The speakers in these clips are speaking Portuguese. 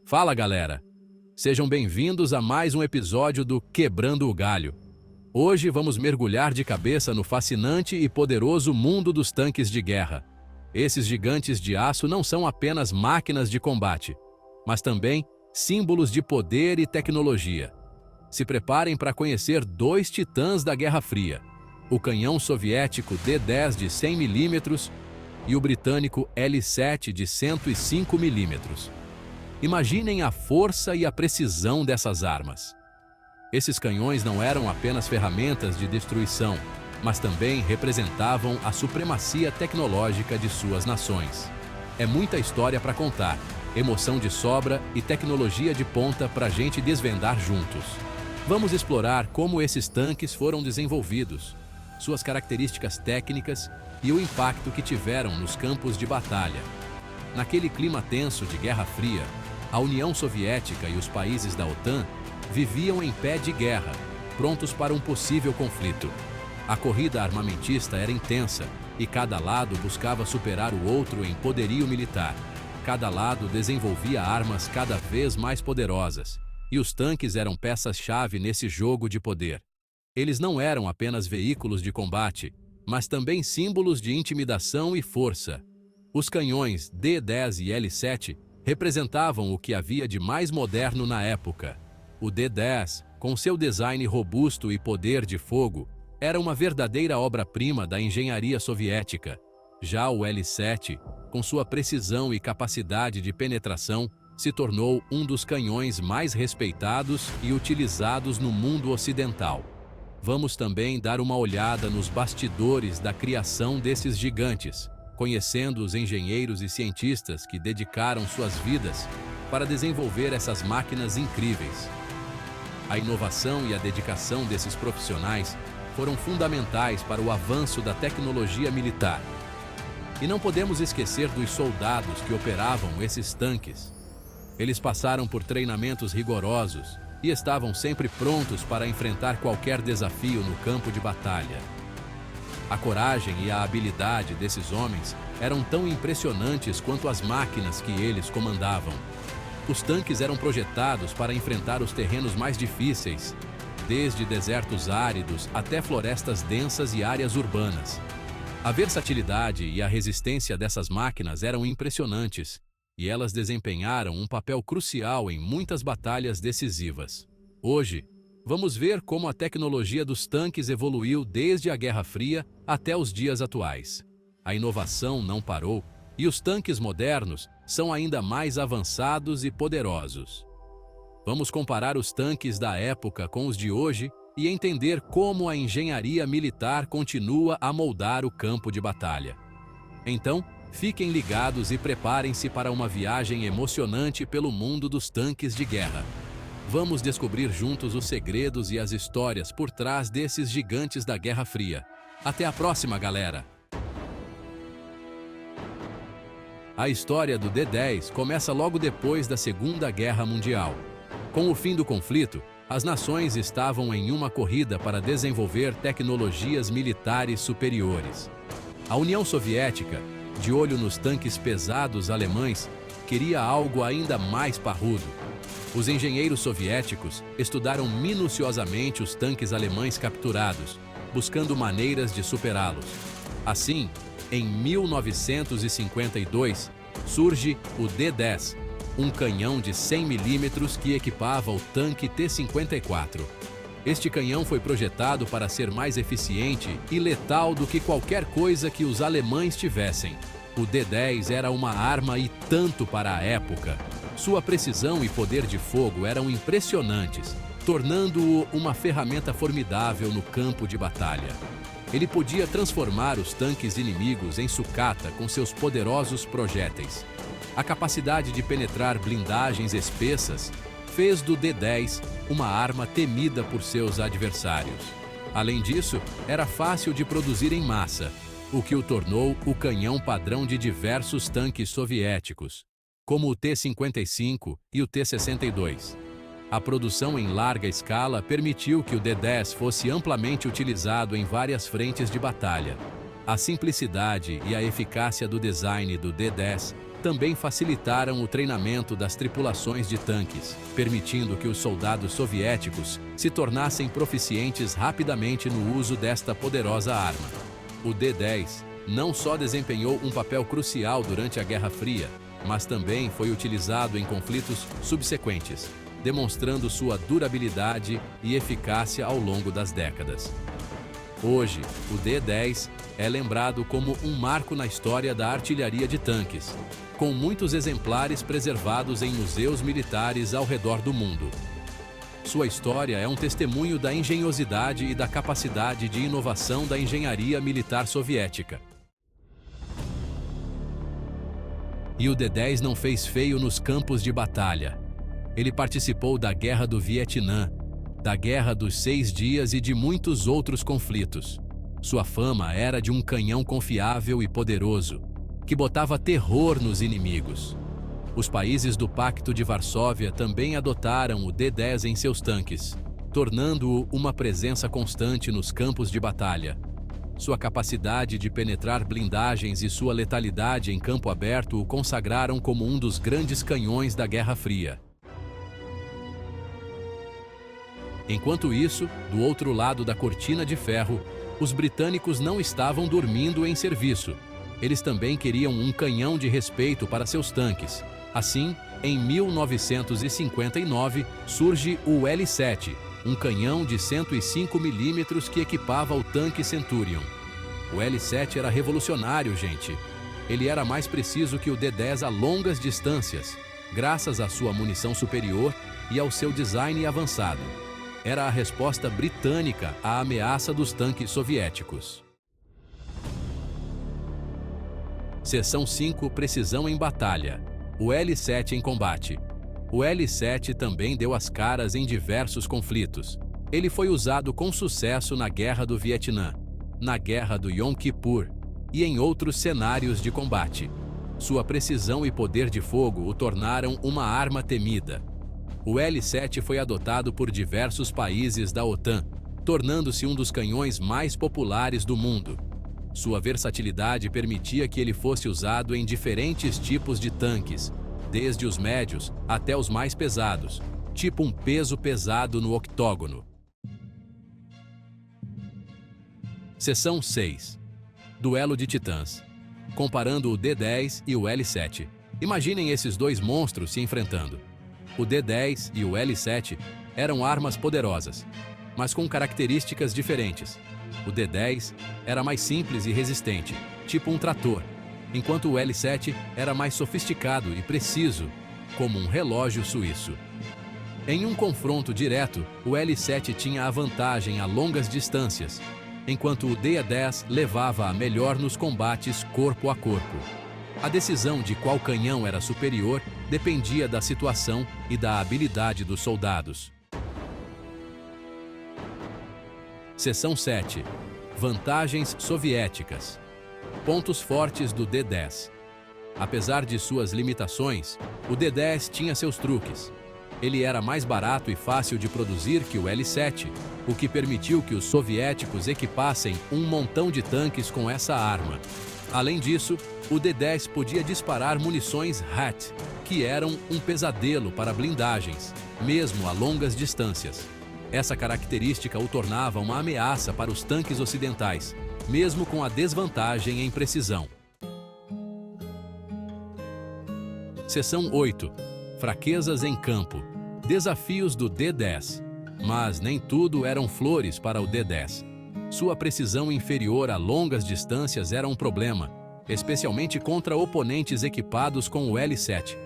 Fala, galera! Sejam bem-vindos a mais um episódio do Quebrando o Galho. Hoje vamos mergulhar de cabeça no fascinante e poderoso mundo dos tanques de guerra. Esses gigantes de aço não são apenas máquinas de combate, mas também símbolos de poder e tecnologia. Se preparem para conhecer dois titãs da Guerra Fria, o canhão soviético D-10 de 100 mm e o britânico L-7 de 105 mm. Imaginem a força e a precisão dessas armas. Esses canhões não eram apenas ferramentas de destruição, mas também representavam a supremacia tecnológica de suas nações. É muita história para contar, emoção de sobra e tecnologia de ponta para a gente desvendar juntos. Vamos explorar como esses tanques foram desenvolvidos, suas características técnicas e o impacto que tiveram nos campos de batalha. Naquele clima tenso de Guerra Fria, a União Soviética e os países da OTAN viviam em pé de guerra, prontos para um possível conflito. A corrida armamentista era intensa e cada lado buscava superar o outro em poderio militar. Cada lado desenvolvia armas cada vez mais poderosas, e os tanques eram peças-chave nesse jogo de poder. Eles não eram apenas veículos de combate, mas também símbolos de intimidação e força. Os canhões D-10 e L-7 representavam o que havia de mais moderno na época. O D-10, com seu design robusto e poder de fogo, era uma verdadeira obra-prima da engenharia soviética. Já o L-7, com sua precisão e capacidade de penetração, se tornou um dos canhões mais respeitados e utilizados no mundo ocidental. Vamos também dar uma olhada nos bastidores da criação desses gigantes, conhecendo os engenheiros e cientistas que dedicaram suas vidas para desenvolver essas máquinas incríveis. A inovação e a dedicação desses profissionais foram fundamentais para o avanço da tecnologia militar. E não podemos esquecer dos soldados que operavam esses tanques. Eles passaram por treinamentos rigorosos e estavam sempre prontos para enfrentar qualquer desafio no campo de batalha. A coragem e a habilidade desses homens eram tão impressionantes quanto as máquinas que eles comandavam. Os tanques eram projetados para enfrentar os terrenos mais difíceis, desde desertos áridos até florestas densas e áreas urbanas. A versatilidade e a resistência dessas máquinas eram impressionantes, e elas desempenharam um papel crucial em muitas batalhas decisivas. Hoje, vamos ver como a tecnologia dos tanques evoluiu desde a Guerra Fria até os dias atuais. A inovação não parou, e os tanques modernos são ainda mais avançados e poderosos. Vamos comparar os tanques da época com os de hoje e entender como a engenharia militar continua a moldar o campo de batalha. Então, fiquem ligados e preparem-se para uma viagem emocionante pelo mundo dos tanques de guerra. Vamos descobrir juntos os segredos e as histórias por trás desses gigantes da Guerra Fria. Até a próxima, galera! A história do D-10 começa logo depois da Segunda Guerra Mundial. Com o fim do conflito, as nações estavam em uma corrida para desenvolver tecnologias militares superiores. A União Soviética, de olho nos tanques pesados alemães, queria algo ainda mais parrudo. Os engenheiros soviéticos estudaram minuciosamente os tanques alemães capturados, buscando maneiras de superá-los. Assim, em 1952, surge o D-10, um canhão de 100 mm que equipava o tanque T-54. Este canhão foi projetado para ser mais eficiente e letal do que qualquer coisa que os alemães tivessem. O D-10 era uma arma e tanto para a época. Sua precisão e poder de fogo eram impressionantes, tornando-o uma ferramenta formidável no campo de batalha. Ele podia transformar os tanques inimigos em sucata com seus poderosos projéteis. A capacidade de penetrar blindagens espessas fez do D-10 uma arma temida por seus adversários. Além disso, era fácil de produzir em massa, o que o tornou o canhão padrão de diversos tanques soviéticos, como o T-55 e o T-62. A produção em larga escala permitiu que o D-10 fosse amplamente utilizado em várias frentes de batalha. A simplicidade e a eficácia do design do D-10 também facilitaram o treinamento das tripulações de tanques, permitindo que os soldados soviéticos se tornassem proficientes rapidamente no uso desta poderosa arma. O D-10 não só desempenhou um papel crucial durante a Guerra Fria, mas também foi utilizado em conflitos subsequentes, demonstrando sua durabilidade e eficácia ao longo das décadas. Hoje, o D-10 é lembrado como um marco na história da artilharia de tanques, com muitos exemplares preservados em museus militares ao redor do mundo. Sua história é um testemunho da engenhosidade e da capacidade de inovação da engenharia militar soviética. E o D-10 não fez feio nos campos de batalha. Ele participou da Guerra do Vietnã, da Guerra dos 6 Dias e de muitos outros conflitos. Sua fama era de um canhão confiável e poderoso, que botava terror nos inimigos. Os países do Pacto de Varsóvia também adotaram o D-10 em seus tanques, tornando-o uma presença constante nos campos de batalha. Sua capacidade de penetrar blindagens e sua letalidade em campo aberto o consagraram como um dos grandes canhões da Guerra Fria. Enquanto isso, do outro lado da cortina de ferro, os britânicos não estavam dormindo em serviço. Eles também queriam um canhão de respeito para seus tanques. Assim, em 1959, surge o L-7, um canhão de 105 mm que equipava o tanque Centurion. O L-7 era revolucionário, gente. Ele era mais preciso que o D-10 a longas distâncias, graças à sua munição superior e ao seu design avançado. Era a resposta britânica à ameaça dos tanques soviéticos. Seção 5 – Precisão em Batalha. O L-7 em combate. O L-7 também deu as caras em diversos conflitos. Ele foi usado com sucesso na Guerra do Vietnã, na Guerra do Yom Kippur e em outros cenários de combate. Sua precisão e poder de fogo o tornaram uma arma temida. O L-7 foi adotado por diversos países da OTAN, tornando-se um dos canhões mais populares do mundo. Sua versatilidade permitia que ele fosse usado em diferentes tipos de tanques, desde os médios até os mais pesados, tipo um peso pesado no octógono. Seção 6. Duelo de titãs. Comparando o D-10 e o L-7. Imaginem esses dois monstros se enfrentando. O D-10 e o L-7 eram armas poderosas, mas com características diferentes. O D-10 era mais simples e resistente, tipo um trator, enquanto o L-7 era mais sofisticado e preciso, como um relógio suíço. Em um confronto direto, o L-7 tinha a vantagem a longas distâncias, enquanto o D-10 levava a melhor nos combates corpo a corpo. A decisão de qual canhão era superior dependia da situação e da habilidade dos soldados. Seção 7. Vantagens soviéticas. Pontos fortes do D-10. Apesar de suas limitações, o D-10 tinha seus truques. Ele era mais barato e fácil de produzir que o L-7, o que permitiu que os soviéticos equipassem um montão de tanques com essa arma. Além disso, o D-10 podia disparar munições HAT, que eram um pesadelo para blindagens, mesmo a longas distâncias. Essa característica o tornava uma ameaça para os tanques ocidentais, mesmo com a desvantagem em precisão. Seção 8. Fraquezas em campo. Desafios do D-10. Mas nem tudo eram flores para o D-10. Sua precisão inferior a longas distâncias era um problema, especialmente contra oponentes equipados com o L-7.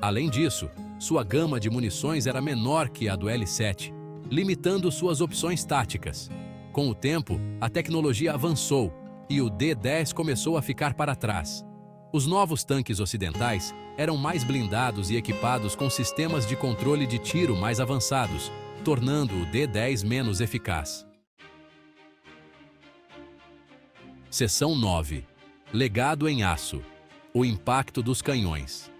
Além disso, sua gama de munições era menor que a do L-7, limitando suas opções táticas. Com o tempo, a tecnologia avançou e o D-10 começou a ficar para trás. Os novos tanques ocidentais eram mais blindados e equipados com sistemas de controle de tiro mais avançados, tornando o D-10 menos eficaz. Seção 9. Legado em aço. O impacto dos canhões.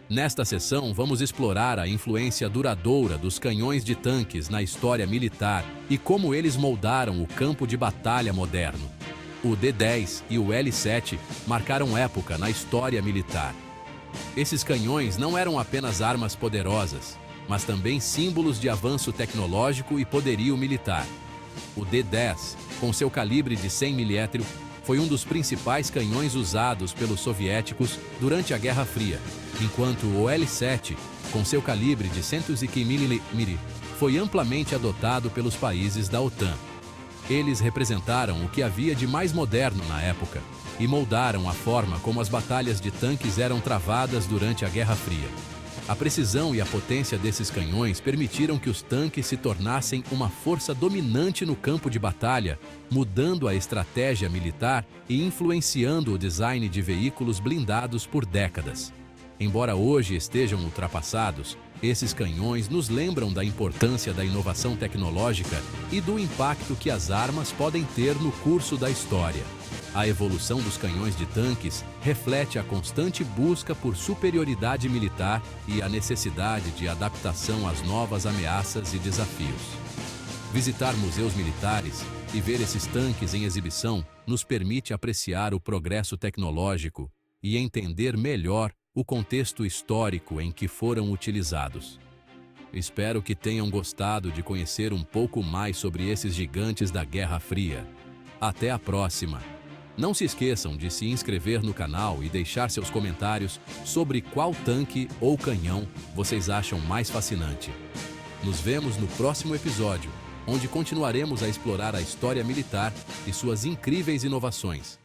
Nesta seção, vamos explorar a influência duradoura dos canhões de tanques na história militar e como eles moldaram o campo de batalha moderno. O D-10 e o L-7 marcaram época na história militar. Esses canhões não eram apenas armas poderosas, mas também símbolos de avanço tecnológico e poderio militar. O D-10, com seu calibre de 100 mm, foi um dos principais canhões usados pelos soviéticos durante a Guerra Fria, enquanto o L-7, com seu calibre de 115 mm, foi amplamente adotado pelos países da OTAN. Eles representaram o que havia de mais moderno na época e moldaram a forma como as batalhas de tanques eram travadas durante a Guerra Fria. A precisão e a potência desses canhões permitiram que os tanques se tornassem uma força dominante no campo de batalha, mudando a estratégia militar e influenciando o design de veículos blindados por décadas. Embora hoje estejam ultrapassados, esses canhões nos lembram da importância da inovação tecnológica e do impacto que as armas podem ter no curso da história. A evolução dos canhões de tanques reflete a constante busca por superioridade militar e a necessidade de adaptação às novas ameaças e desafios. Visitar museus militares e ver esses tanques em exibição nos permite apreciar o progresso tecnológico e entender melhor o contexto histórico em que foram utilizados. Espero que tenham gostado de conhecer um pouco mais sobre esses gigantes da Guerra Fria. Até a próxima! Não se esqueçam de se inscrever no canal e deixar seus comentários sobre qual tanque ou canhão vocês acham mais fascinante. Nos vemos no próximo episódio, onde continuaremos a explorar a história militar e suas incríveis inovações.